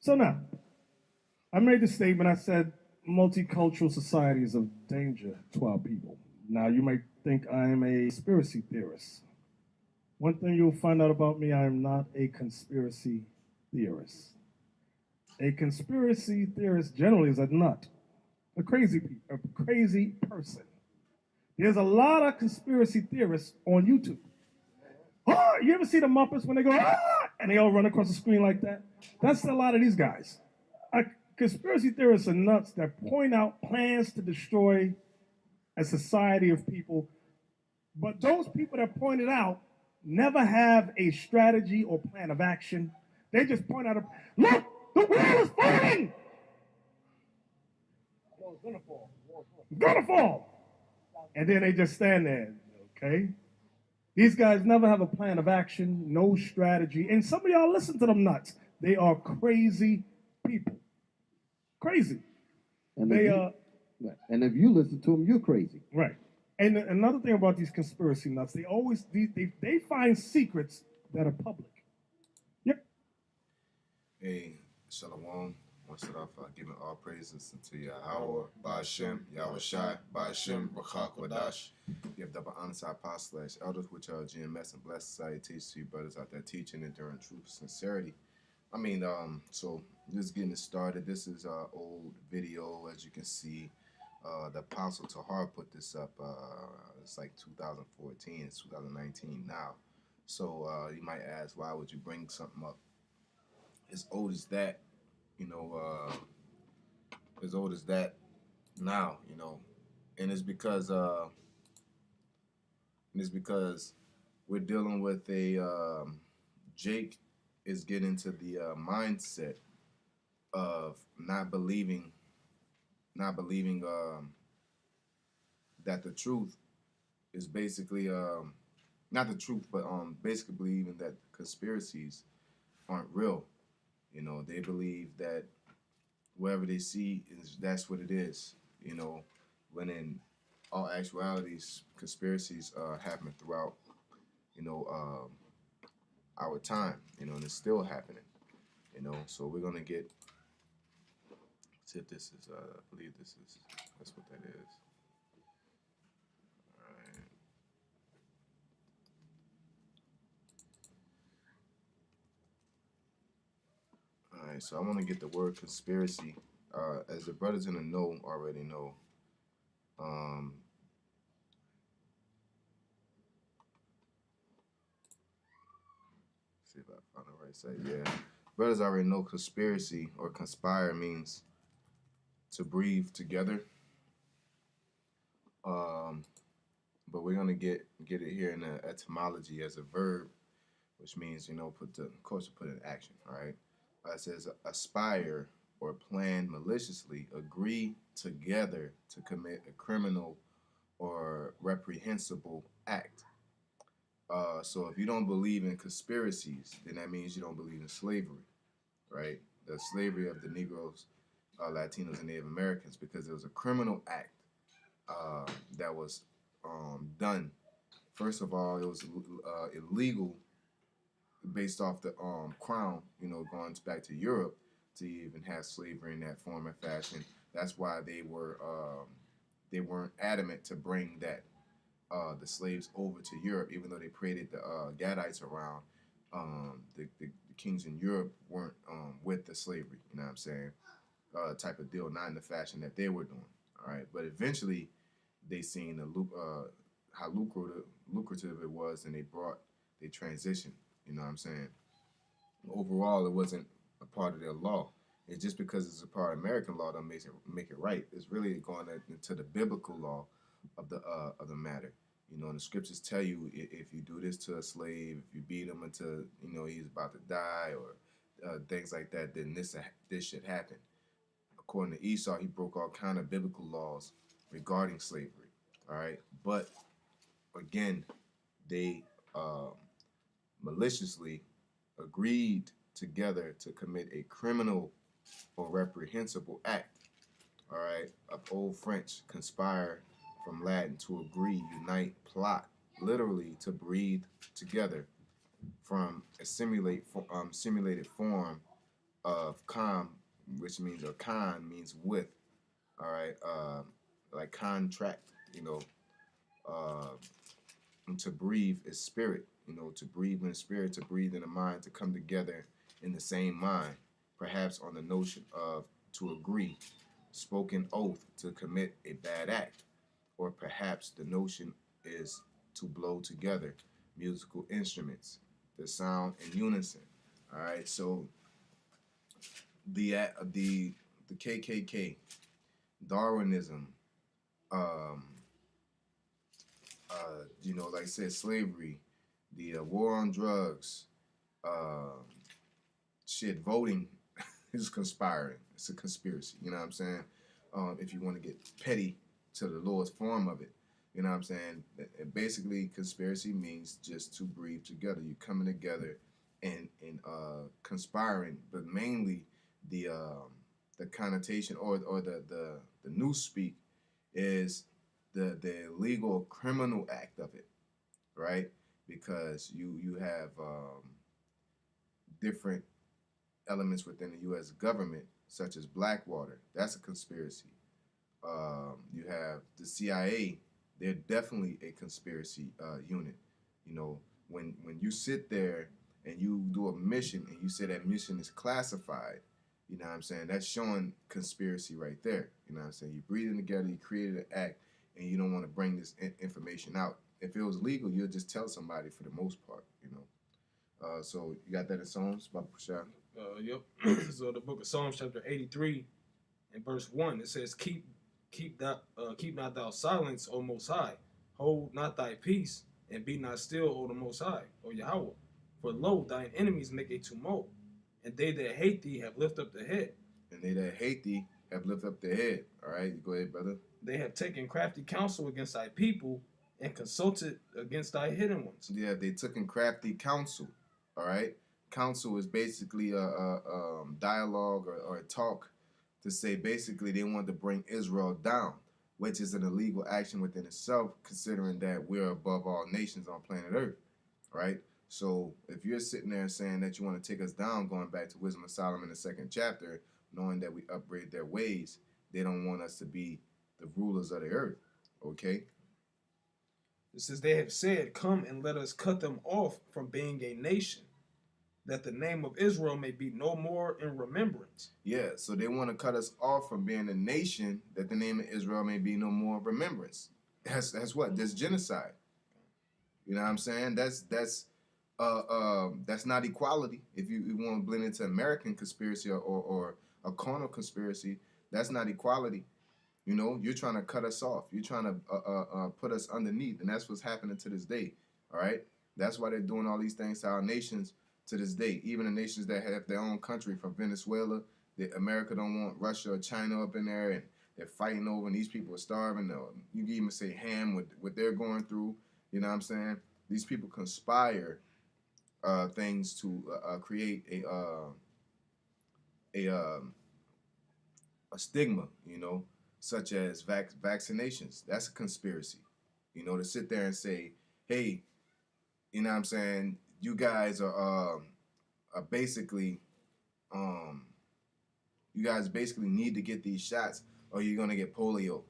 So now, I made the statement. I said multicultural society is of danger to our people. Now, you might think I am a conspiracy theorist. One thing you'll find out about me, I am not a conspiracy theorist. A conspiracy theorist generally is a nut, a crazy person. There's a lot of conspiracy theorists on YouTube. Oh, you ever see the Muppets when they go, and they all run across the screen like that? That's a lot of these guys. Conspiracy theorists are nuts that point out plans to destroy a society of people. But those people that point it out never have a strategy or plan of action. They just point out, look, the wall is falling. The wall's gonna fall. Gonna fall. And then they just stand there, okay? These guys never have a plan of action, no strategy. And some of y'all listen to them nuts. They are crazy people. Crazy. And They and if you listen to them, you're crazy. right. And another thing about these conspiracy nuts, they find secrets that are public. Yep. Hey, Shalom. Want to start off giving all praises to Yahweh, Ba'ashem, Yahweh Shai, Ba'ashem, Rachak Wadash. Give double honor to our apostles, elders, which are GMS, and blessed salutation to you brothers out there teaching, enduring truth, sincerity. So just getting it started. This is our old video, as you can see. The Apostle Tahar put this up. It's like 2014. It's 2019 now. So you might ask, why would you bring something up as old as that? As old as that now. And it's because we're dealing with Jake is getting to the mindset of not believing that the truth is basically not the truth, but basically believing that conspiracies aren't real. They believe that whatever they see that's what it is. When in all actualities, conspiracies happen throughout our time. And it's still happening. So we're gonna get. See if this is. I believe that's what that is. All right. So I want to get the word conspiracy. As the brothers in the know already know. See if I find the right site. Yeah. Brothers already know conspiracy or conspire means to breathe together. But we're gonna get it here in the etymology as a verb, which means put in action. All right. It says aspire or plan maliciously, agree together to commit a criminal or reprehensible act. So if you don't believe in conspiracies, then that means you don't believe in slavery, right? The slavery of the Negroes, Latinos, and Native Americans, because it was a criminal act that was done. First of all, it was illegal based off the crown, going back to Europe to even have slavery in that form and fashion. That's why they weren't adamant to bring that the slaves over to Europe, even though they paraded the Gadites around. The kings in Europe weren't with the slavery, you know what I'm saying? Type of deal, not in the fashion that they were doing. All right, but eventually they seen how lucrative it was, and they transitioned. You know what I'm saying? Overall, it wasn't a part of their law. It's just because it's a part of American law that make it right. It's really going into the biblical law of the matter. And the scriptures tell you if you do this to a slave, if you beat him until he's about to die, or things like that, then this should happen. According to Esau, he broke all kind of biblical laws regarding slavery. All right, but again, they maliciously agreed together to commit a criminal or reprehensible act. All right, Old French, conspire, from Latin to agree, unite, plot, literally to breathe together, from a simulated form of com, which means, or con means with. All right, like contract. You know, uh, and to breathe is spirit. You know, to breathe in the spirit, to breathe in the mind, to come together in the same mind, perhaps on the notion of to agree, spoken oath to commit a bad act, or perhaps the notion is to blow together musical instruments, the sound in unison. All right, so the KKK, Darwinism, um, like I said, slavery, the war on drugs, uh, shit, voting is conspiring. It's a conspiracy. You know what I'm saying? If you want to get petty to the lowest form of it, you know what I'm saying? Basically, conspiracy means just to breathe together. You coming together and conspiring, but mainly the connotation or the new speak is the illegal criminal act of it, right? Because you have different elements within the U.S. government, such as Blackwater. That's a conspiracy. You have the CIA. They're definitely a conspiracy unit. You know, when you sit there and you do a mission and you say that mission is classified, you know what I'm saying? That's showing conspiracy right there. You know what I'm saying? You're breathing together, you created an act, and you don't want to bring this information out. If it was legal, you'll just tell somebody for the most part, you know. So you got that in Psalms, Baba Kushal? Yep. So the book of Psalms, chapter 83, and verse 1, it says, keep not thou silence, O Most High. Hold not thy peace, and be not still, O the Most High, O Yahweh. For lo, thine enemies make a tumult, and they that hate thee have lifted up their head. And they that hate thee have lifted up their head. All right, go ahead, brother. They have taken crafty counsel against thy people, and consulted against thy hidden ones. Yeah, they took in crafty counsel. All right, counsel is basically a dialogue or a talk to say basically they wanted to bring Israel down, which is an illegal action within itself, considering that we're above all nations on planet Earth, right? So if you're sitting there saying that you want to take us down, going back to Wisdom of Solomon, the 2nd chapter, knowing that we upbraid their ways, they don't want us to be the rulers of the earth, okay? It says, they have said, come and let us cut them off from being a nation, that the name of Israel may be no more in remembrance. Yeah, so they want to cut us off from being a nation, that the name of Israel may be no more in remembrance. That's what? That's genocide. You know what I'm saying? That's not equality. If you want to blend into American conspiracy or a carnal conspiracy, that's not equality. You know, you're trying to cut us off. You're trying to put us underneath, and that's what's happening to this day. All right, that's why they're doing all these things to our nations to this day. Even the nations that have their own country, from Venezuela, America don't want Russia or China up in there, and they're fighting over, and these people are starving. You can even say ham with what they're going through. You know what I'm saying? These people conspire things to create a stigma, you know, such as vaccinations. That's a conspiracy, you know, to sit there and say, hey, you know what I'm saying, you guys are basically, you guys basically need to get these shots or you're going to get polio,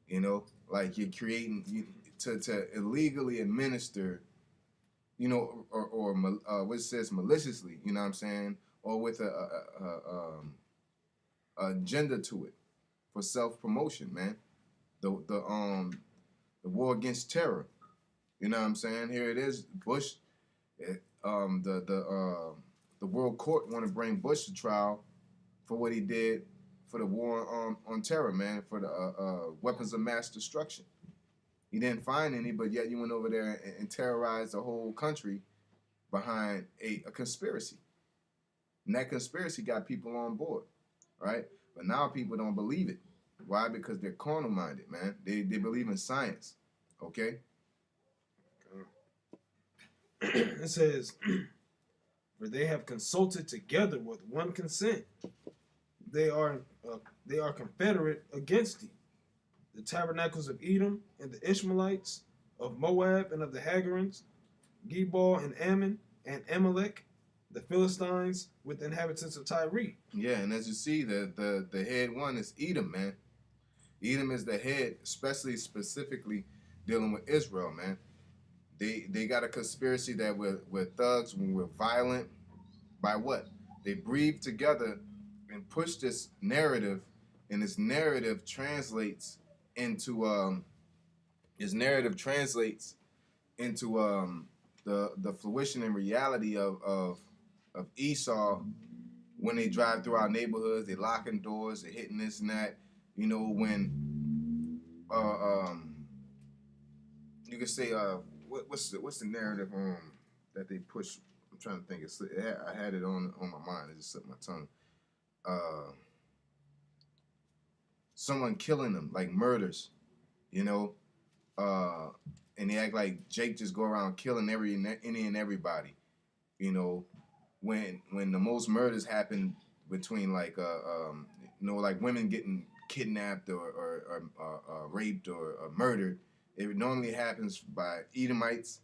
you know, like you're creating, to illegally administer, you know, or what it says maliciously, you know what I'm saying, or with a agenda to it for self-promotion, man. The war against terror, you know what I'm saying. Here it is, Bush. The World Court want to bring Bush to trial for what he did for the war on terror, man, for the weapons of mass destruction. He didn't find any, but yet you went over there and terrorized the whole country behind a conspiracy. And that conspiracy got people on board, right? But now people don't believe it. Why? Because they're carnal-minded, man. They believe in science, okay? It says, for they have consulted together with one consent. They are confederate against thee. The tabernacles of Edom and the Ishmaelites, of Moab and of the Hagarims, Gebal and Ammon and Amalek, the Philistines with the inhabitants of Tyre. Yeah, and as you see, the head one is Edom, man. Edom is the head, especially specifically dealing with Israel, man. They got a conspiracy that we're thugs, when we're violent. By what? They breathe together and push this narrative, and this narrative translates into the fruition and reality of Esau. When they drive through our neighborhoods, they locking doors, they hitting this and that. You know, when you could say what's the narrative that they push? I'm trying to think. I had it on my mind. It just slipped my tongue. Someone killing them, like murders, you know, and they act like Jake just go around killing any and everybody, you know. When the most murders happen between like like women getting kidnapped or raped or murdered, it normally happens by Edomites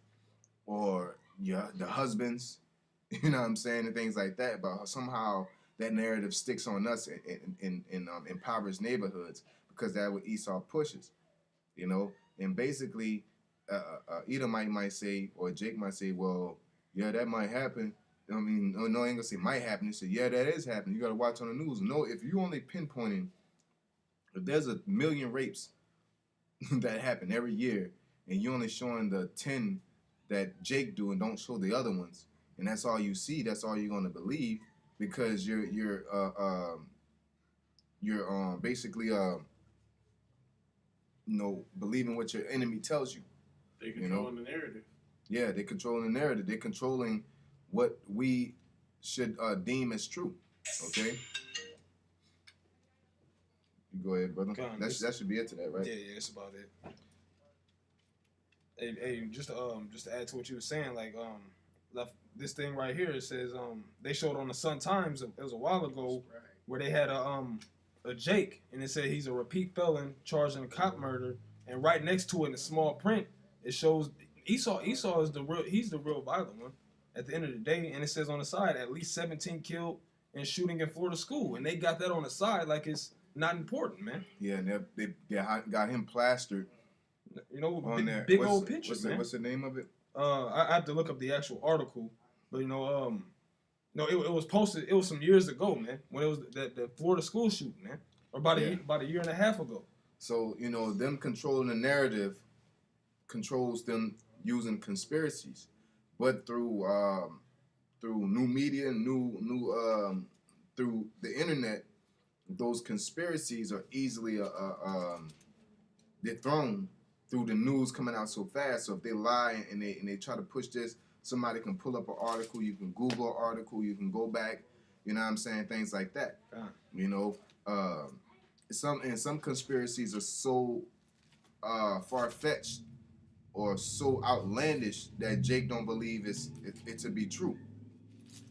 or the husbands, you know what I'm saying, and things like that. But somehow that narrative sticks on us in impoverished neighborhoods because that's what Esau pushes, you know. And basically, Edomite might say, or Jake might say, well, yeah, that might happen. I mean, no, I ain't gonna say might happen. He said, yeah, that is happening. You gotta watch on the news. No, if you only pinpointing, if there's 1 million rapes that happen every year, and you only showing the 10 that Jake do and don't show the other ones, and that's all you see, that's all you're gonna believe, because you're basically believing what your enemy tells you. They controlling the narrative. Yeah, they're controlling the narrative. They're controlling what we should deem as true. Okay? You go ahead, brother. That should be it to that, right? Yeah, that's about it. Hey, just to add to what you were saying, like this thing right here, it says they showed on the Sun Times, it was a while ago, where they had a Jake, and it said he's a repeat felon charged in cop murder, and right next to it in small print, it shows Esau is he's the real violent one at the end of the day, and it says on the side at least 17 killed in shooting in Florida school, and they got that on the side like it's not important, man. Yeah, and they got him plastered. You know, on there. Big old pictures, man. What's the name of it? I have to look up the actual article, but it was posted. It was some years ago, man, when it was the Florida school shooting, man, or about a year and a half ago. So them controlling the narrative controls them using conspiracies, but through new media, through the internet, those conspiracies are easily dethroned through the news coming out so fast. So if they lie and they try to push this, somebody can pull up an article, you can Google an article, you can go back, you know what I'm saying, things like that. You know, some conspiracies are so far-fetched or so outlandish that Jake don't believe it to be true.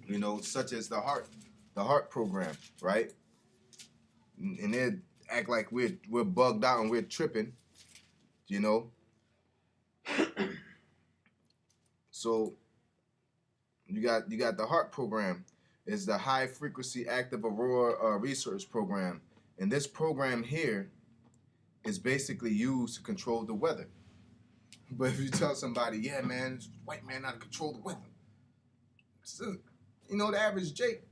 You know, such as the heart program, right? And they act like we're bugged out and we're tripping, you know. So you got the heart program. It's the high frequency active aurora research program, and this program here is basically used to control the weather. But if you tell somebody, yeah, man, this white man not to control the weather, still, the average Jake,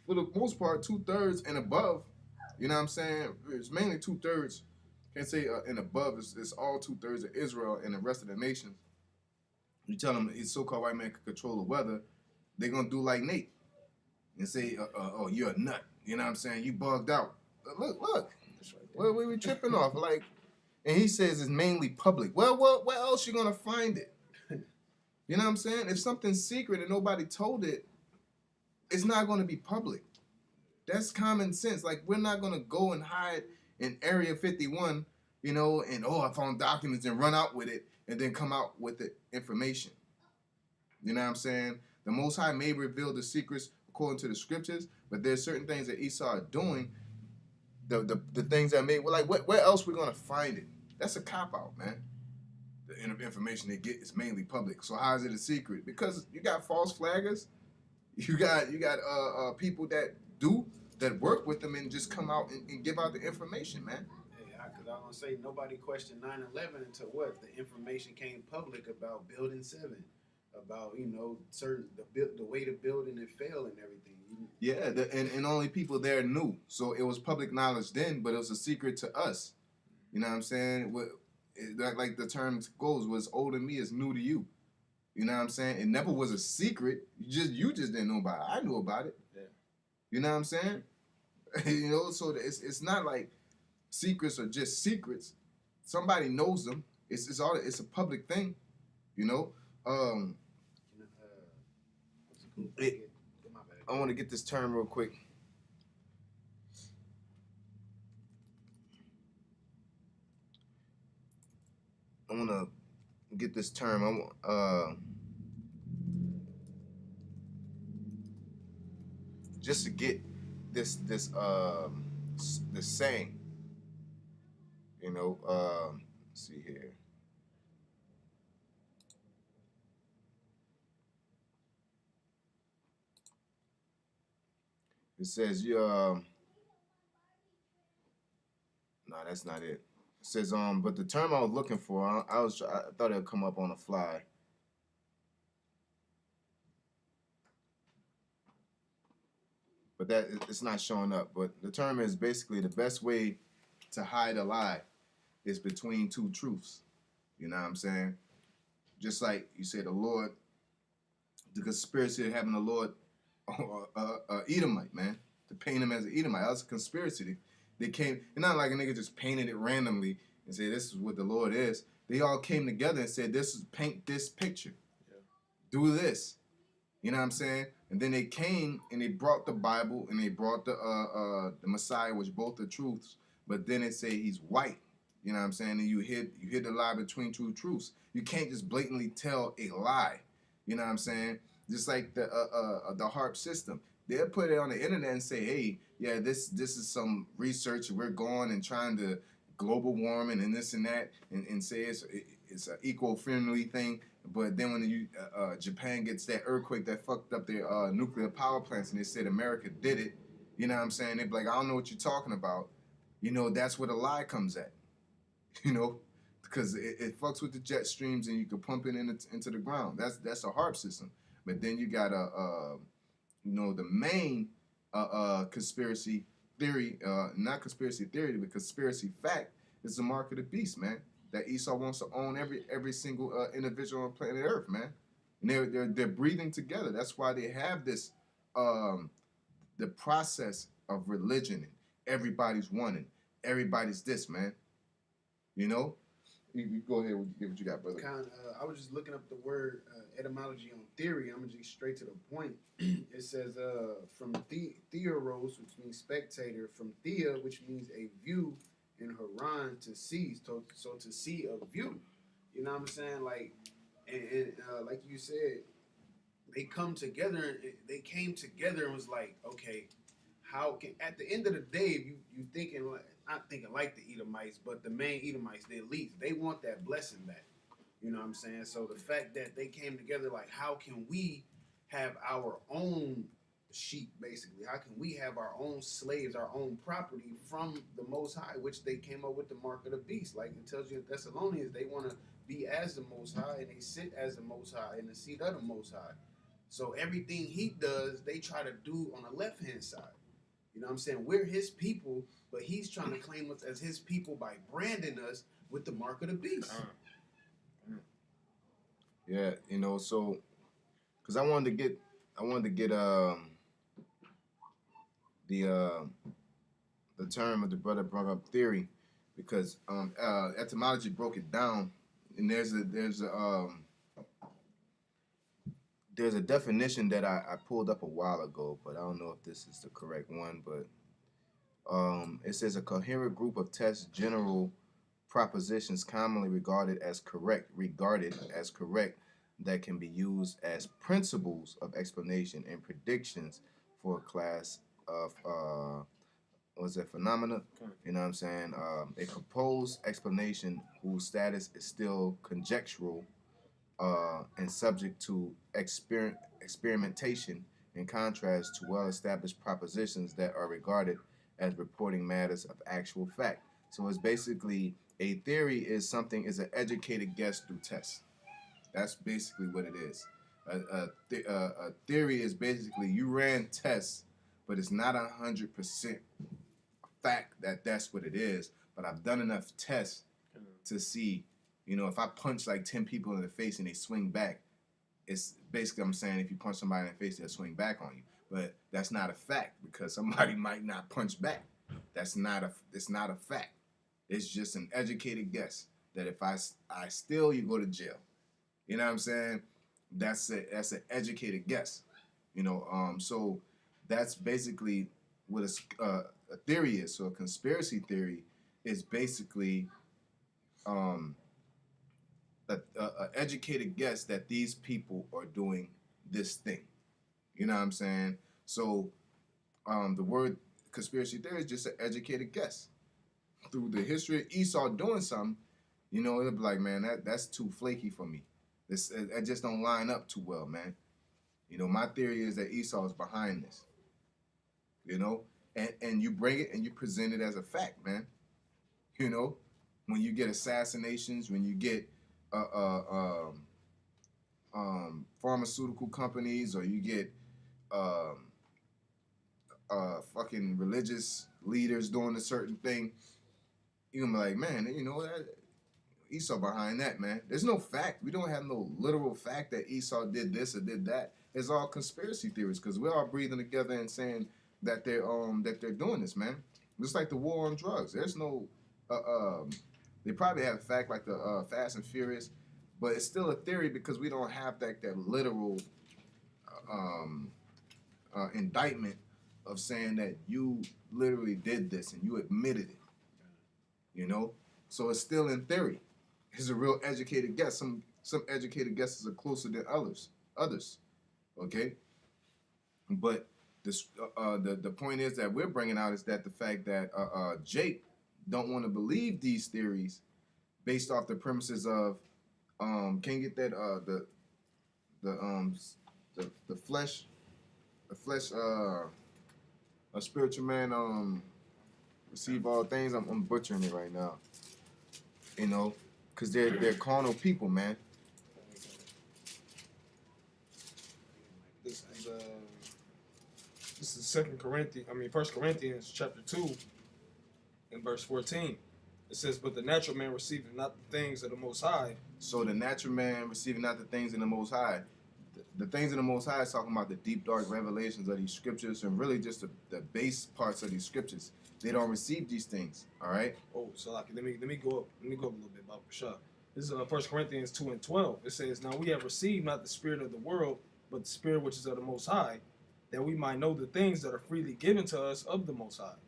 for the most part, 2/3 and above. You know what I'm saying? It's mainly 2/3. Can't say and above. It's all 2/3 of Israel and the rest of the nations. You tell them his so-called white man can control the weather, they're gonna do like Nate and say, "Oh, you're a nut." You know what I'm saying? You bugged out. Look. What we tripping off? Like, and he says it's mainly public. Well, where else you gonna find it? You know what I'm saying? If something's secret and nobody told it, it's not gonna be public. That's common sense. Like, we're not gonna go and hide in Area 51, and I found documents and run out with it and then come out with the information. You know what I'm saying? The Most High may reveal the secrets according to the scriptures, but there's certain things that Esau are doing. The things that made, like, where else we gonna find it? That's a cop out, man. The information they get is mainly public. So how is it a secret? Because you got false flaggers. You got people that work with them and just come out and give out the information, man. Hey, because I want to say nobody questioned 9/11 until what the information came public about Building 7, about certain the way the building it fell and everything. Yeah, and only people there knew. So it was public knowledge then, but it was a secret to us. You know what I'm saying? Like the term goes, what's old to me is new to you. You know what I'm saying? It never was a secret. You just didn't know about it. I knew about it. Yeah. You know what I'm saying? So it's not like secrets are just secrets. Somebody knows them. It's a public thing. You know. I want to get this term real quick. I want to get this term. Just to get this saying. Let's see here. It says no, that's not it. It says but the term I was looking for, I thought it would come up on the fly. But it's not showing up. But the term is basically the best way to hide a lie is between two truths. You know what I'm saying? Just like you said, the conspiracy of having the Lord Edomite, man, to paint him as an Edomite. That was a conspiracy. They came, it's not like a nigga just painted it randomly and said, this is what the Lord is. They all came together and said, paint this picture. Yeah. Do this. You know what I'm saying? And then they came and they brought the Bible and they brought the Messiah, which both are truths. But then they say he's white. You know what I'm saying? And you hid the lie between two truths. You can't just blatantly tell a lie. You know what I'm saying? Just like the HAARP system. They'll put it on the internet and say, hey, yeah, this is some research. We're going and trying to global warming and this and that and say it's an eco-friendly thing. But then when Japan gets that earthquake that fucked up their nuclear power plants and they said America did it, you know what I'm saying? They'd be like, I don't know what you're talking about. That's where the lie comes at. Because it fucks with the jet streams and you can pump it into the ground. That's a HAARP system. But then you got the main conspiracy theory, not conspiracy theory, but conspiracy fact is the mark of the beast, man. That Esau wants to own every single individual on planet Earth, man. And they're breathing together. That's why they have this the process of religion and everybody's one and everybody's this, man. You go ahead and get what you got, brother. I was just looking up the word etymology on theory. I'm going to get straight to the point. It says from theoros, which means spectator, from thea, which means a view, and haran, to see. So to see a view. You know what I'm saying? Like, and like you said, they came together and was like, okay, how can, at the end of the day, you thinking like, not thinking like the Edomites, but the main Edomites, the elites, they want that blessing back. You know what I'm saying? So the fact that they came together, like, how can we have our own sheep, basically? How can we have our own slaves, our own property from the Most High, which they came up with the mark of the beast? Like it tells you in Thessalonians, they want to be as the Most High, and they sit as the Most High in the seat of the Most High. So everything he does, they try to do on the left-hand side. You know what I'm saying? We're his people, but he's trying to claim us as his people by branding us with the mark of the beast. Yeah, so because I wanted to get the term of the brother brought up theory because etymology broke it down, and there's a definition that I pulled up a while ago, but I don't know if this is the correct one. But it says a coherent group of test general propositions commonly regarded as correct that can be used as principles of explanation and predictions for a class of phenomena. You know what I'm saying? A proposed explanation whose status is still conjectural and subject to experimentation in contrast to well-established propositions that are regarded as reporting matters of actual fact. So it's basically a theory is an educated guess through tests. That's basically what it is. A theory is basically you ran tests, but it's not 100% fact that that's what it is. But I've done enough tests to see, if I punch like 10 people in the face and they swing back, it's basically I'm saying if you punch somebody in the face, they'll swing back on you. But that's not a fact because somebody might not punch back. It's not a fact. It's just an educated guess that if I steal, you go to jail. You know what I'm saying? That's an educated guess. So that's basically what a theory is. So a conspiracy theory is basically a educated guess that these people are doing this thing. You know what I'm saying? So the word conspiracy theory is just an educated guess. Through the history of Esau doing something, it'll be like, man, that's too flaky for me. That just don't line up too well, man. My theory is that Esau is behind this. And you bring it and you present it as a fact, man. When you get assassinations, when you get pharmaceutical companies, or you get fucking religious leaders doing a certain thing, you're gonna be like, man, that Esau behind that, man. There's no fact. We don't have no literal fact that Esau did this or did that. It's all conspiracy theories because we're all breathing together and saying that they're doing this, man. Just like the war on drugs. There's no they probably have a fact like the Fast and Furious, but it's still a theory because we don't have that literal indictment of saying that you literally did this and you admitted it. So it's still in theory. It's a real educated guess. Some educated guesses are closer than others. Okay, but this the point is that we're bringing out is that the fact that Jake don't want to believe these theories based off the premises of can you get that the flesh a spiritual man receive all things. I'm butchering it right now. Because they're carnal people, man. This is First Corinthians chapter 2 and verse 14. It says, "But the natural man receiveth not the things of the Most High." So the natural man receiving not the things in the Most High. The things in the Most High is talking about the deep, dark revelations of these scriptures and really just the base parts of these scriptures. They don't receive these things, all right? Oh, so like, let me go up a little bit about Rashad. This is 1 Corinthians 2 and 12. It says, "Now we have received not the spirit of the world, but the Spirit which is of the Most High, that we might know the things that are freely given to us of the Most High.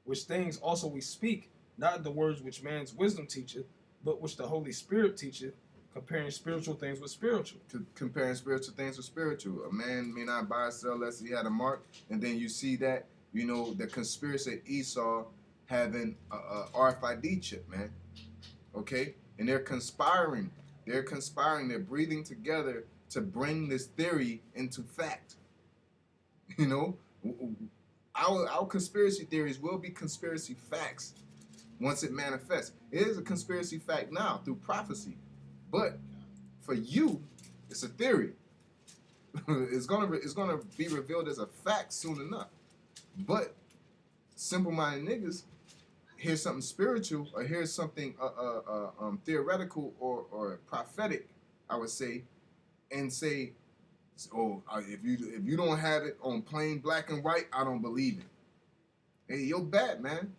Which things also we speak, not the words which man's wisdom teacheth, but which the Holy Spirit teacheth, comparing spiritual things with spiritual." Comparing spiritual things with spiritual. A man may not buy or sell unless he had a mark, and then you see that, the conspiracy of Esau having a RFID chip, man. Okay? And they're conspiring. They're breathing together to bring this theory into fact. Our conspiracy theories will be conspiracy facts once it manifests. It is a conspiracy fact now through prophecy. But for you, it's a theory. It's gonna be revealed as a fact soon enough. But simple-minded niggas hear something spiritual or hear something theoretical or prophetic, I would say, and say, "Oh, if you don't have it on plain black and white, I don't believe it." Hey, you're bad, man.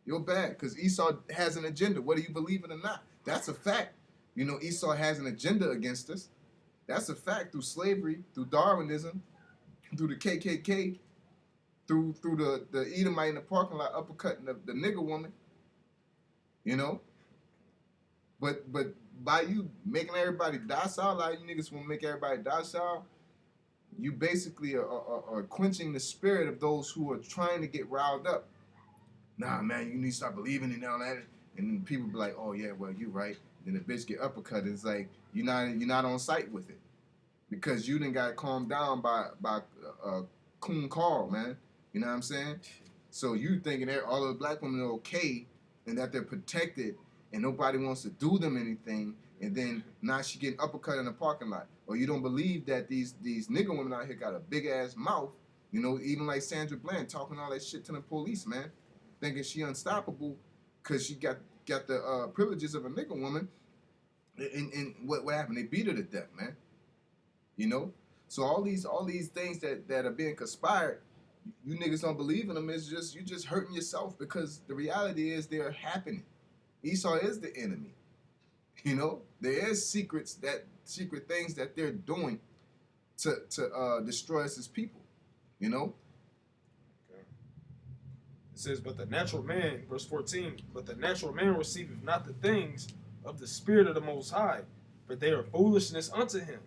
You're bad because Esau has an agenda, whether you believe it or not. That's a fact. Esau has an agenda against us. That's a fact through slavery, through Darwinism, through the KKK, through the Edomite in the parking lot uppercutting the nigger woman. But by you making everybody docile, a lot of you niggas want to make everybody docile, you basically are quenching the spirit of those who are trying to get riled up. Nah, man, you need to start believing in all that. And then people be like, "Oh yeah, well, you right." Then the bitch get uppercut. It's like you're not on site with it. because you didn't got calmed down by Coon Carl, man. You know what I'm saying? So you thinking that all of the black women are okay and that they're protected and nobody wants to do them anything, and then now she getting uppercut in the parking lot. Or you don't believe that these nigga women out here got a big ass mouth, you know, even like Sandra Bland talking all that shit to the police, man, thinking she unstoppable because she got the privileges of a nigga woman. And what happened? They beat her to death, man. You know? So all these things that are being conspired, you niggas don't believe in them. It's just you just hurting yourself, because the reality is they're happening. Esau is the enemy. You know, there is secret things that they're doing to destroy us as people. You know. Okay. It says, but the natural man, verse 14, but the natural man receiveth not the things of the Spirit of the Most High, for they are foolishness unto him.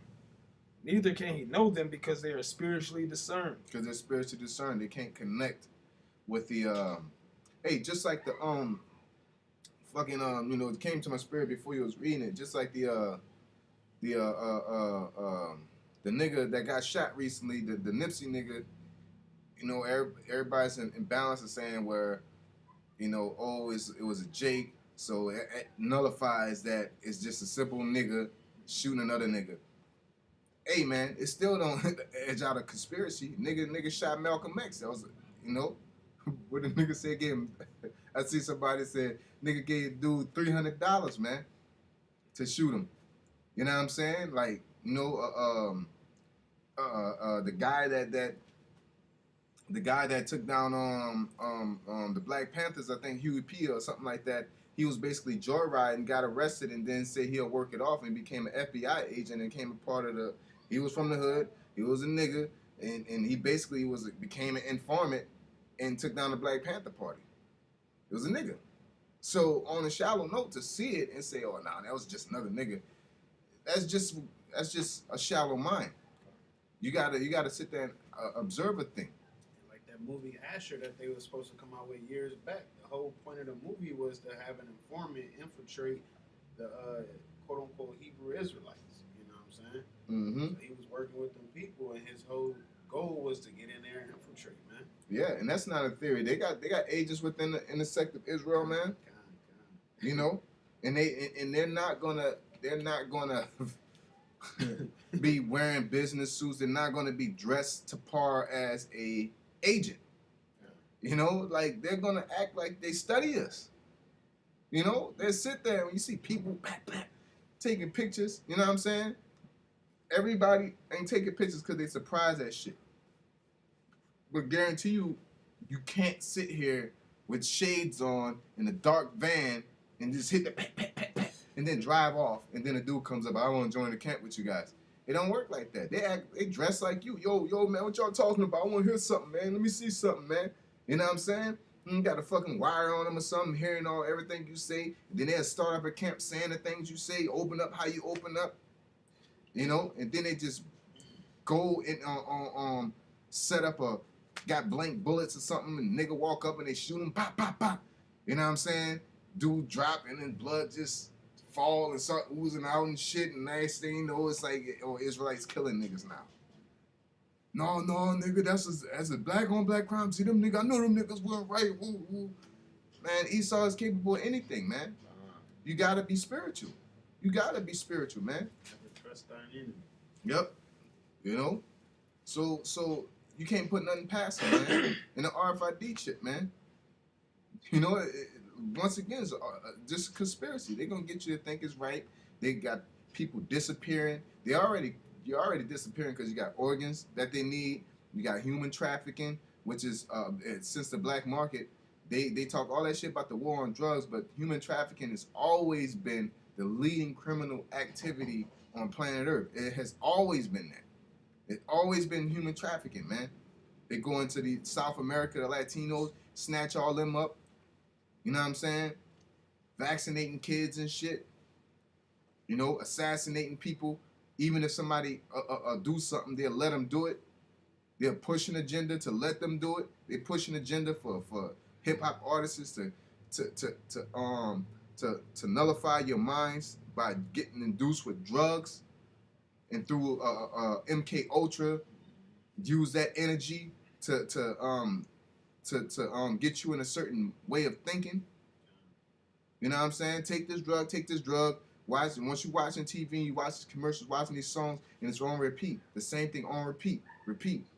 Neither can he know them, because they are spiritually discerned. Because they're spiritually discerned. They can't connect with the hey, just like the fucking you know, it came to my spirit before you was reading it, just like the nigga that got shot recently, the Nipsey nigga. You know, everybody's in balance of saying where, you know, oh, it was a Jake, so it nullifies that it's just a simple nigga shooting another nigga. Hey man, it still don't edge out a conspiracy. Nigga shot Malcolm X. That was, you know, what the nigga said gave him. I see somebody said nigga gave dude $300, man, to shoot him. You know what I'm saying? Like, you know, the guy that took down the Black Panthers, I think Huey P or something like that. He was basically joyriding, got arrested, and then said he'll work it off, and became an FBI agent and became a part of the. He was from the hood. He was a nigga, and he basically became an informant and took down the Black Panther Party. It was a nigga. So on a shallow note, to see it and say, "Oh, nah, that was just another nigga," that's just a shallow mind. You gotta sit there and observe a thing. Like that movie Asher that they were supposed to come out with years back. The whole point of the movie was to have an informant infiltrate the quote unquote Hebrew Israelites. You know what I'm saying? Mm-hmm. So he was working with them people, and his whole goal was to get in there and infiltrate, man. Yeah, and that's not a theory. They got agents within the sect of Israel, man. God. You know, and they're not gonna be wearing business suits. They're not gonna be dressed to par as a agent. You know, like they're gonna act like they study us. You know, they sit there and you see people taking pictures. You know what I'm saying? Everybody ain't taking pictures because they surprised at shit. But guarantee you can't sit here with shades on in a dark van and just hit the and then drive off, and then a dude comes up, I want to join the camp with you guys. It don't work like that. They dress like you. Yo, man, what y'all talking about? I want to hear something, man. Let me see something, man. You know what I'm saying? You got a fucking wire on them or something, hearing everything you say. Then they'll start up a camp saying the things you say, open up how you open up. You know, and then they just go and set up got blank bullets or something, and nigga walk up and they shoot him, pop, pop, pop. You know what I'm saying? Dude drop, and then blood just fall and start oozing out and shit, and next thing you know, it's like, oh, Israelites killing niggas now. No, nigga, that's a black on black crime. See them niggas, I know them niggas weren't right. Woo, woo. Man, Esau is capable of anything, man. You gotta be spiritual. You gotta be spiritual, man. Never trust our enemy. Yep. You know? So you can't put nothing past them, man. And the RFID chip, man. You know, once again, it's just a conspiracy. They're gonna get you to think it's right. They got people disappearing. You're already disappearing because you got organs that they need. You got human trafficking, which is since the black market, they talk all that shit about the war on drugs, but human trafficking has always been the leading criminal activity on planet Earth. It has always been that. It's always been human trafficking, man. They go into the South America, the Latinos, snatch all them up. You know what I'm saying? Vaccinating kids and shit. You know, assassinating people. Even if somebody do something, they'll let them do it. They'll push an agenda to let them do it. They push an agenda for hip hop artists to nullify your minds by getting induced with drugs and through MK Ultra, use that energy to get you in a certain way of thinking. You know what I'm saying? Take this drug. Watch, and once you're watching TV, you watch commercials, watching these songs, and it's on repeat. The same thing on repeat.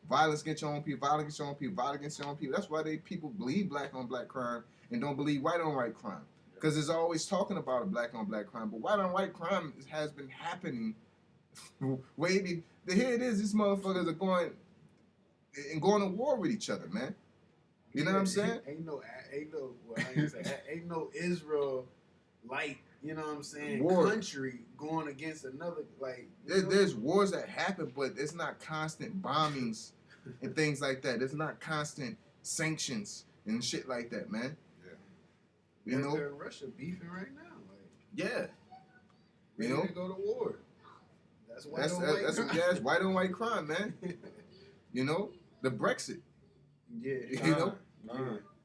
Violence against your own people, violence against your own people, violence against your own people. That's why people believe black on black crime and don't believe white on white crime. Because it's always talking about a black on black crime, but white on white crime has been happening way here it is. These motherfuckers are going to war with each other, man. You know what I'm saying? Ain't no Israel like, you know what I'm saying, war. Country going against another, like, there's wars that happen, but it's not constant bombings and things like that. It's not constant sanctions and shit like that, man. Yeah. You know, Russia beefing right now. Like, yeah. You know, to go to war. That's white on white crime. That's white on white crime, man. You know, the Brexit. Yeah. You know,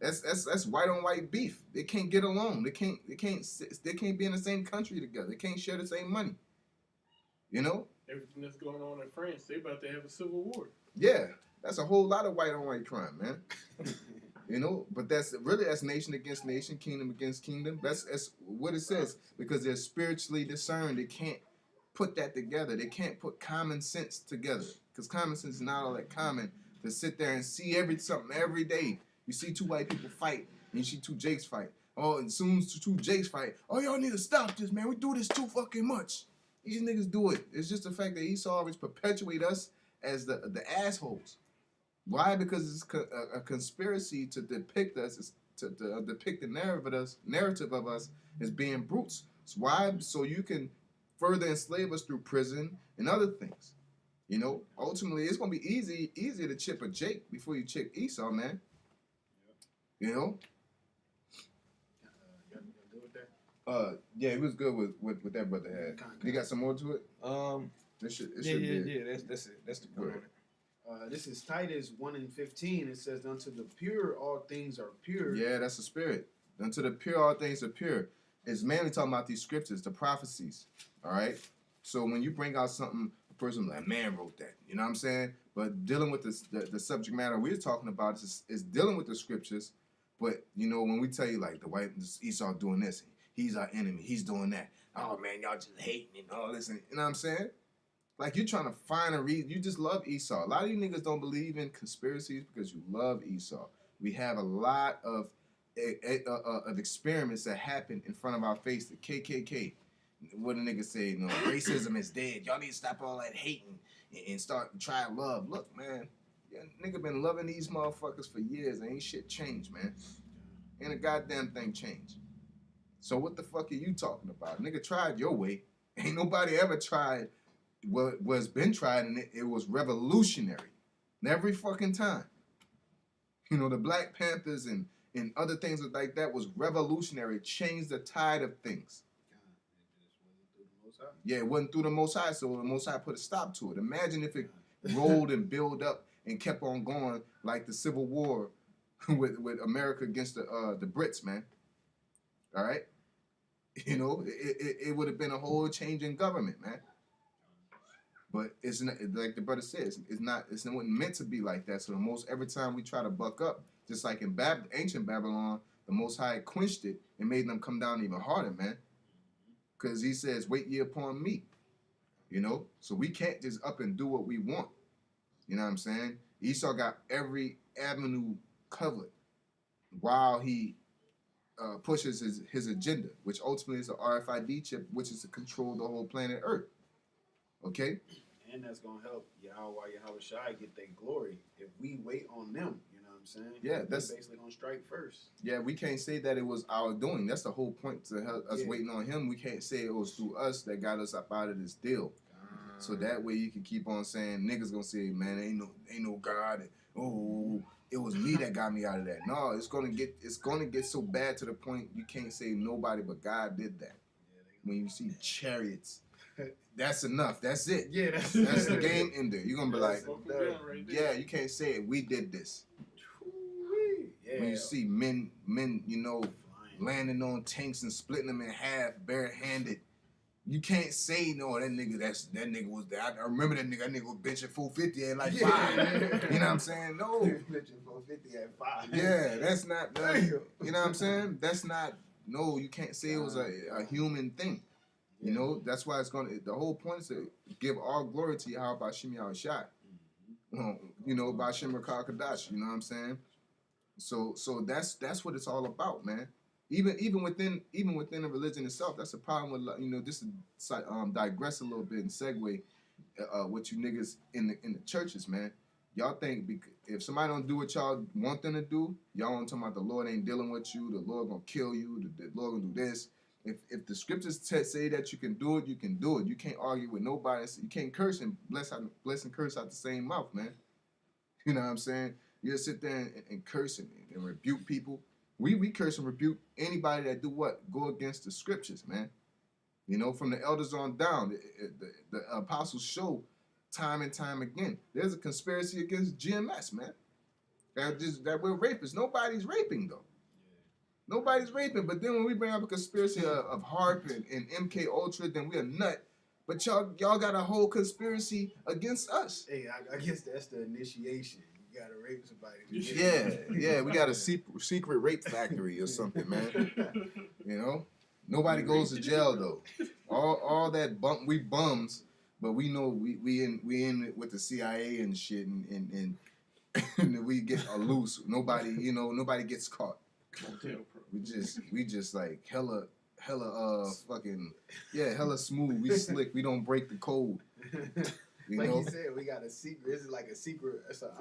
that's white on white beef. They can't get along. They can't be in the same country together. They can't share the same money. You know, everything that's going on in France, they about to have a civil war. Yeah, that's a whole lot of white on white crime, man. You know, but that's nation against nation, kingdom against kingdom. That's what it says, because they're spiritually discerned. They can't put that together. They can't put common sense together, because common sense is not all that common to sit there and see something every day. You see two white people fight, and you see two Jakes fight. Oh, and soon as two Jakes fight, oh, y'all need to stop this, man. We do this too fucking much. These niggas do it. It's just the fact that Esau always perpetuate us as the assholes. Why? Because it's a conspiracy to depict us, to depict the narrative of us as being brutes. So why? So you can further enslave us through prison and other things. You know, ultimately, it's gonna be easier to chip a Jake before you chip Esau, man. You know. Yeah, it was good with that brother had. You got some more to it? That's it. That's it. That's the point on it. This is Titus 1:15. It says, "Unto the pure all things are pure." Yeah, that's the spirit. Unto the pure all things are pure. It's mainly talking about these scriptures, the prophecies. All right. So when you bring out something, a person like, man wrote that. You know what I'm saying? But dealing with the subject matter we're talking about is dealing with the scriptures. But you know, when we tell you like Esau doing this, he's our enemy, he's doing that. Oh man, y'all just hating and all this, and you know what I'm saying? Like, you're trying to find a reason. You just love Esau. A lot of you niggas don't believe in conspiracies because you love Esau. We have a lot of experiments that happen in front of our face. The KKK. What a nigga say, you know, racism is dead. Y'all need to stop all that hating and start trying love. Look, man, nigga been loving these motherfuckers for years and ain't shit changed, man. Ain't a goddamn thing changed. So what the fuck are you talking about? Nigga tried your way. Ain't nobody ever tried what was been tried, and it was revolutionary. Every fucking time. You know, the Black Panthers and other things like that was revolutionary. It changed the tide of things. Yeah, it wasn't through the Most High, so the Most High put a stop to it. Imagine if it rolled and built up and kept on going like the Civil War with America against the Brits, man. All right? You know, it would have been a whole change in government, man. But it's not, like the brother says, it's not meant to be like that. So every time we try to buck up, just like in ancient Babylon, the Most High quenched it and made them come down even harder, man. Because he says, wait ye upon me. You know? So we can't just up and do what we want. You know what I'm saying? Esau got every avenue covered while he pushes his agenda, which ultimately is the RFID chip, which is to control the whole planet Earth. Okay? And that's going to help Yahweh Shai get their glory if we wait on them. You know what I'm saying? Yeah, that's basically going to strike first. Yeah, we can't say that it was our doing. That's the whole point to us waiting on him. We can't say it was through us that got us up out of this deal. So that way you can keep on saying, niggas gonna say, man, ain't no God. And, oh, it was me that got me out of that. No, it's gonna get so bad to the point you can't say nobody but God did that. When you see chariots, that's enough. That's it. Yeah, that's the game ender. You're gonna be like, Right, yeah, you can't say it. We did this. Yeah. When you see men, you know, landing on tanks and splitting them in half, barehanded, You can't say no. That nigga was there. I remember that nigga was benching 450 at like 5. You know what I'm saying? No. Benching 450 at 5. Yeah, that's not. You know what I'm saying? That's not. No, you can't say it was a human thing. You know, that's why it's gonna. The whole point is to give all glory to Yahweh Bashim Yahushai. You know, Bashim Rakakadash. You know what I'm saying? So that's what it's all about, man. Even within the religion itself, that's a problem with, you know. This is digress a little bit and segue with you niggas in the churches, man. Y'all think if somebody don't do what y'all want them to do, y'all don't talking about the Lord ain't dealing with you, the Lord gonna kill you, the Lord gonna do this. If the scriptures say that you can do it, you can do it. You can't argue with nobody. You can't curse and bless and curse out the same mouth, man. You know what I'm saying? You just sit there and curse and rebuke people. We curse and rebuke anybody that do what? Go against the scriptures, man. You know, from the elders on down, the apostles show time and time again. There's a conspiracy against GMS, man. That we're rapists. Nobody's raping, though. Nobody's raping. But then when we bring up a conspiracy of HARP and MK Ultra, then we're a nut. But y'all got a whole conspiracy against us. Hey, I guess that's the initiation. You gotta rape somebody. Yeah, we got a secret rape factory or something, man. You know, nobody goes to jail though. All that we bums, but we know we in it with the CIA and shit, and we get loose. Nobody gets caught. We just like hella smooth. We slick. We don't break the code. Like you said, we got a secret. This is like a secret. It's an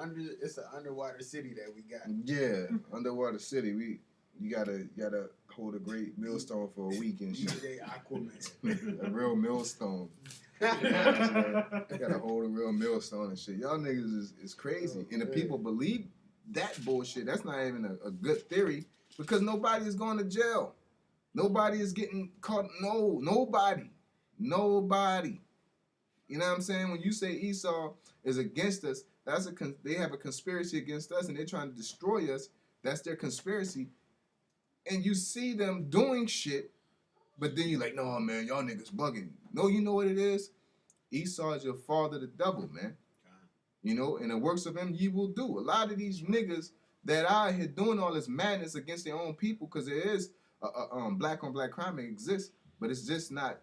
underwater city that we got. Yeah, underwater city. You gotta hold a great millstone for a week and shit. DJ Aquaman. A real millstone. You gotta hold a real millstone and shit. Y'all niggas is crazy. And the people believe that bullshit. That's not even a good theory because nobody is going to jail. Nobody is getting caught. No, nobody. You know what I'm saying? When you say Esau is against us, they have a conspiracy against us and they're trying to destroy us. That's their conspiracy. And you see them doing shit, but then you're like, no, man, y'all niggas bugging. No, you know what it is? Esau is your father, the devil, man. You know, and the works of him ye will do. A lot of these niggas that out here doing all this madness against their own people, because there is black on black crime, it exists, but it's not,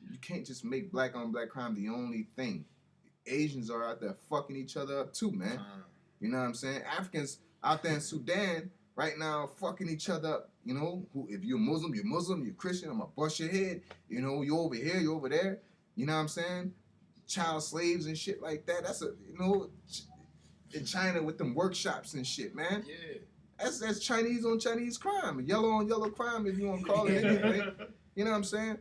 you can't just make black on black crime the only thing. Asians are out there fucking each other up too, man. You know what I'm saying? Africans out there in Sudan right now fucking each other up. You know, if you're Muslim, you're Christian, I'm gonna bust your head. You know, you're over here, you're over there. You know what I'm saying? Child slaves and shit like that. That's in China with them workshops and shit, man. Yeah. That's Chinese on Chinese crime, yellow on yellow crime, if you want to call it anything. You know what I'm saying?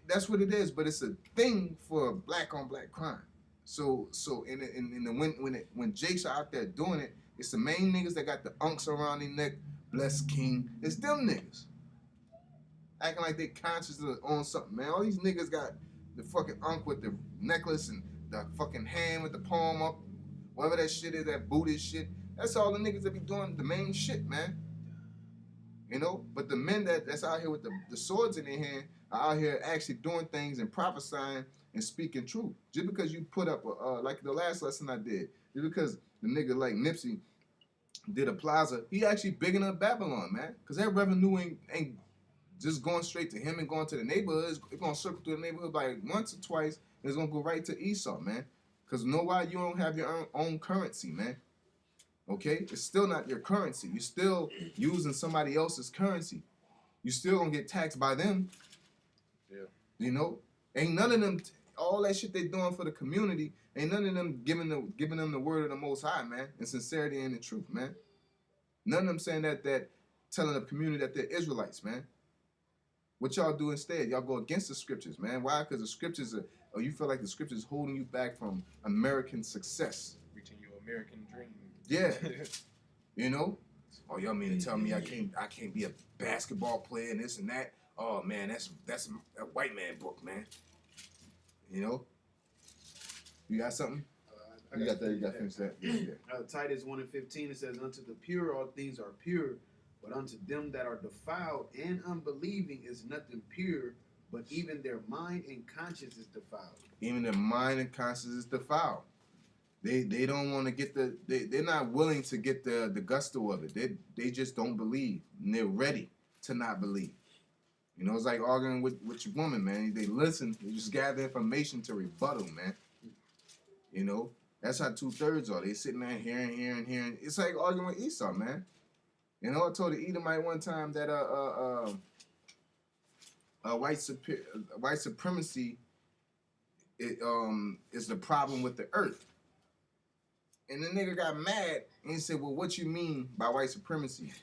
That's what it is, but it's a thing for black on black crime. So when Jakes are out there doing it, it's the main niggas that got the unks around their neck, bless King. It's them niggas acting like they conscious on something, man. All these niggas got the fucking unk with the necklace and the fucking hand with the palm up, whatever that shit is, that Buddhist shit. That's all the niggas that be doing the main shit, man. You know, but the men that's out here with the swords in their hand are out here actually doing things and prophesying and speaking truth. Just because you put up like the last lesson I did, just because the nigga like Nipsey did a plaza, he actually bigging up Babylon, man. Because that revenue ain't just going straight to him and going to the neighborhoods. It's going to circle through the neighborhood like once or twice, and it's going to go right to Esau, man. Because know why? You don't have your own currency, man. Okay? It's still not your currency. You're still using somebody else's currency. You still going to get taxed by them. Yeah. You know? Ain't none of them, all that shit they doing for the community, ain't none of them giving them the word of the Most High, man, and sincerity and the truth, man. None of them saying that telling the community that they're Israelites, man. What y'all do instead? Y'all go against the scriptures, man. Why? Because the scriptures or you feel like the scriptures holding you back from American success. Reaching your American dream. Yeah. You know? Oh, y'all mean to tell me I can't be a basketball player and this and that? Oh man, that's a white man book, man. You know? You got something? You got that? You got to finish that. Yeah. Titus 1:15, it says, unto the pure all things are pure, but unto them that are defiled and unbelieving is nothing pure, but even their mind and conscience is defiled. Even their mind and conscience is defiled. They don't want to get they're not willing to get the gusto of it. They just don't believe. And they're ready to not believe. You know, it's like arguing with your woman, man. They listen, they just gather information to rebuttal, man. You know, that's how 2/3 are. They sitting there hearing. It's like arguing with Esau, man. You know, I told the Edomite one time that white supremacy is the problem with the earth. And the nigga got mad and he said, well, what you mean by white supremacy?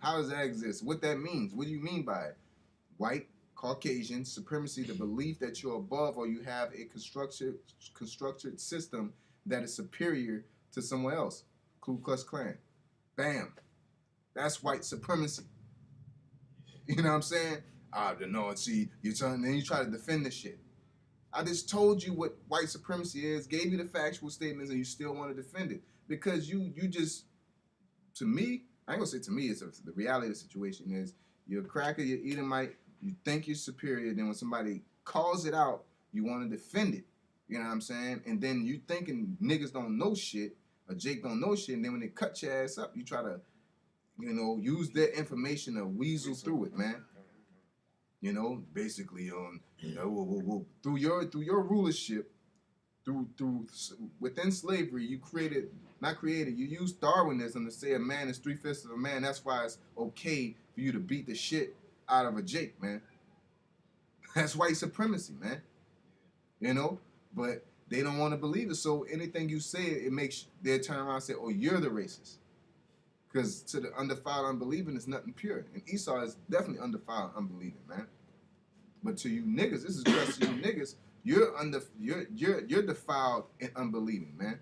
How does that exist? What that means? What do you mean by it? White, Caucasian, supremacy, the belief that you're above or you have a constructed system that is superior to someone else. Ku Klux Klan. Bam. That's white supremacy. You know what I'm saying? No, see, then you try to defend this shit. I just told you what white supremacy is, gave you the factual statements, and you still want to defend it. Because you just, to me, I ain't gonna say to me, it's the reality of the situation is, you're a cracker, you're Edomite, you think you're superior, then when somebody calls it out, you want to defend it. You know what I'm saying? And then you thinking niggas don't know shit, or Jake don't know shit, and then when they cut your ass up, you try to, you know, use their information to weasel through it, man. You know, basically through your rulership, through within slavery, you used Darwinism to say a man is 3/5 of a man. That's why it's okay for you to beat the shit out of a Jake, man. That's white supremacy, man. You know, but they don't want to believe it. So anything you say, it makes they turn around and say, "Oh, you're the racist." Because to the undefiled unbelieving is nothing pure. And Esau is definitely undefiled unbelieving, man. But to you niggas, this is just to you niggas, you're defiled and unbelieving, man.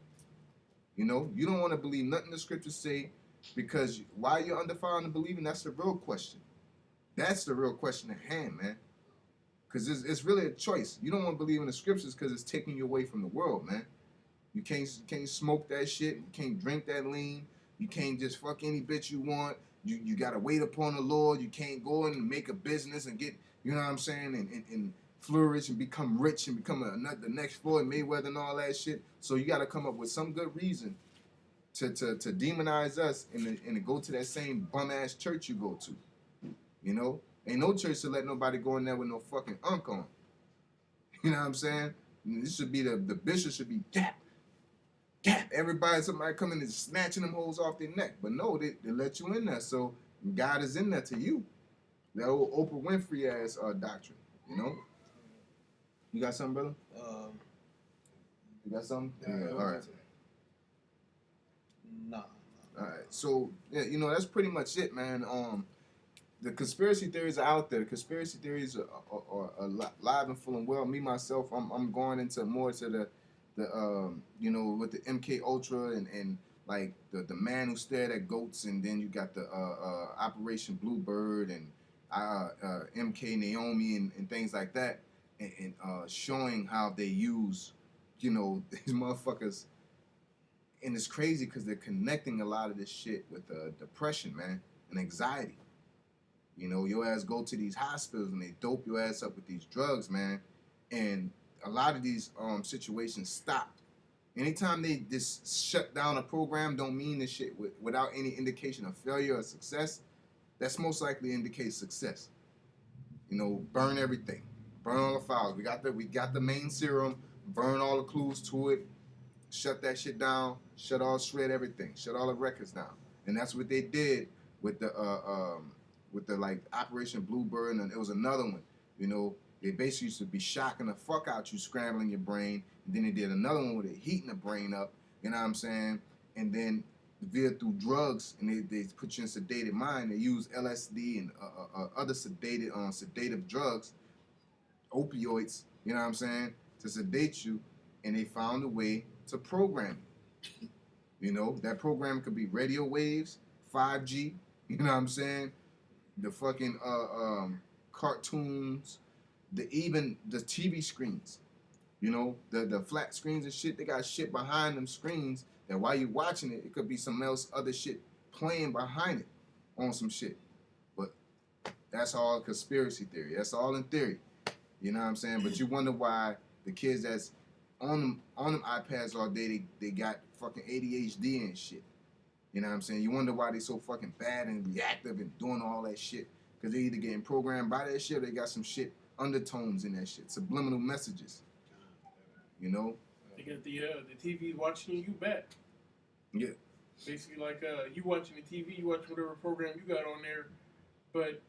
You know, you don't want to believe nothing the scriptures say, because why you're undefiled and unbelieving, that's the real question. That's the real question at hand, man. Because it's really a choice. You don't want to believe in the scriptures because it's taking you away from the world, man. You can't smoke that shit. You can't drink that lean. You can't just fuck any bitch you want. You gotta wait upon the Lord. You can't go and make a business and get, you know what I'm saying, and flourish and become rich and become the next Floyd Mayweather and all that shit. So you gotta come up with some good reason to demonize us and to go to that same bum ass church you go to. You know, ain't no church to let nobody go in there with no fucking unk on. You know what I'm saying? This should be the bishop should be gap. Somebody coming and snatching them hoes off their neck. But no, they let you in there. So God is in there to you. That old Oprah Winfrey ass doctrine, you know? You got something, brother? You got something? Yeah, all right. Nah. All right. So, yeah, you know, that's pretty much it, man. The conspiracy theories are out there. The conspiracy theories are live and full and well. Me, myself, I'm going into more to the you know, with the MK Ultra and like the man who stared at goats, and then you got the Operation Bluebird and MK Naomi and things like that, and showing how they use, you know, these motherfuckers. And it's crazy because they're connecting a lot of this shit with depression, man, and anxiety. You know, your ass go to these hospitals and they dope your ass up with these drugs, man, and a lot of these situations stopped. Anytime they just shut down a program, don't mean this shit without any indication of failure or success. That's most likely indicates success. You know, burn everything, burn all the files. We got the main serum. Burn all the clues to it. Shut that shit down. Shred everything. Shut all the records down. And that's what they did with the like Operation Bluebird, and it was another one. You know, they basically used to be shocking the fuck out you, scrambling your brain. And then they did another one where they're heating the brain up, you know what I'm saying? And then via through drugs, and they put you in sedated mind. They use LSD and other sedative drugs, opioids, you know what I'm saying, to sedate you. And they found a way to program you. You know, that program could be radio waves, 5G, you know what I'm saying? The fucking cartoons, even the TV screens, you know, the flat screens and shit. They got shit behind them screens that while you're watching it, it could be some other shit playing behind it on some shit. But that's all conspiracy theory. That's all in theory. You know what I'm saying? But you wonder why the kids that's on them iPads all day, they got fucking ADHD and shit. You know what I'm saying? You wonder why they so fucking bad and reactive and doing all that shit. Because they either getting programmed by that shit or they got some shit undertones in that shit. Subliminal messages. You know? They got the TV watching you back. Yeah. Basically, like you watching the TV, you watch whatever program you got on there, but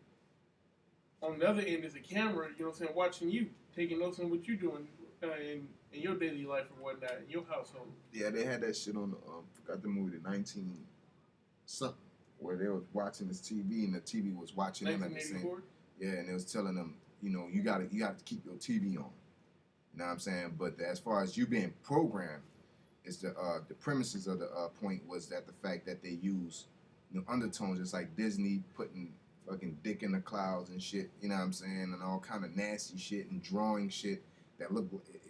on the other end is a camera. You know what I'm saying? Watching you, taking notes on what you doing in your daily life or whatnot in your household. Yeah, they had that shit on the, forgot the movie, the 19 something, where they was watching this TV and the TV was watching them at the same. 1984. Yeah, and it was telling them, you know, you got to keep your TV on. You know what I'm saying? But as far as you being programmed, is the premises of the point was that the fact that they use, you know, undertones, just like Disney putting fucking dick in the clouds and shit, you know what I'm saying, and all kind of nasty shit and drawing shit that look,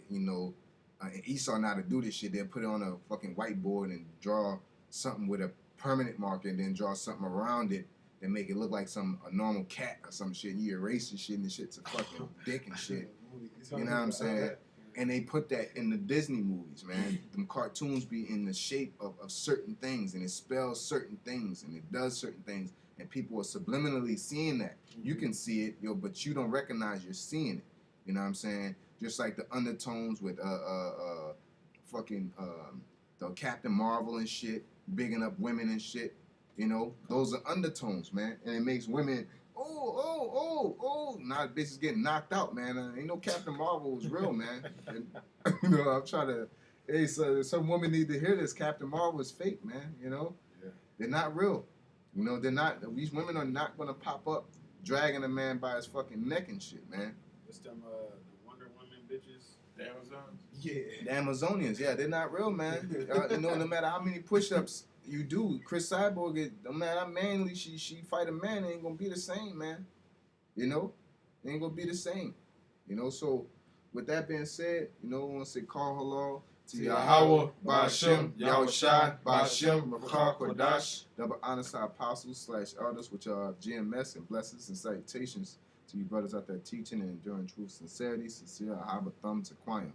you know, and Esau know how to do this shit. They'll put it on a fucking whiteboard and draw something with a permanent marker and then draw something around it and make it look like a normal cat or some shit. And you erase the shit and the shit's a fucking dick and shit. You know what I'm saying? And they put that in the Disney movies, man. Them cartoons be in the shape of certain things, and it spells certain things, and it does certain things, and people are subliminally seeing that. You can see it, but you don't recognize you're seeing it. You know what I'm saying? Just like the undertones with fucking the Captain Marvel and shit, bigging up women and shit. You know, those are undertones, man, and it makes women. Now the bitch is getting knocked out, man. Ain't no Captain Marvel was real, man. And, you know, I'm trying to, hey, so some women need to hear this. Captain Marvel is fake, man. You know, they're not real. You know, they're not. These women are not gonna pop up dragging a man by his fucking neck and shit, man. What's them the Wonder Woman bitches? The Amazons. Yeah. The Amazonians, yeah, they're not real, man. You know, no matter how many push-ups you do, Chris Cyborg, no matter how manly she fight a man, it ain't gonna be the same, man. You know, it ain't gonna be the same. You know, so with that being said, you know, I want to say call halal to Yahweh, Ba'ashem, Yahushai, Ba'ashem, Rakha Kodash, double honor to our apostles / elders, which are GMS, and blessings and salutations to you brothers out there teaching and enduring truth, sincerity, sincere, Ahaba Thumb to Quayam.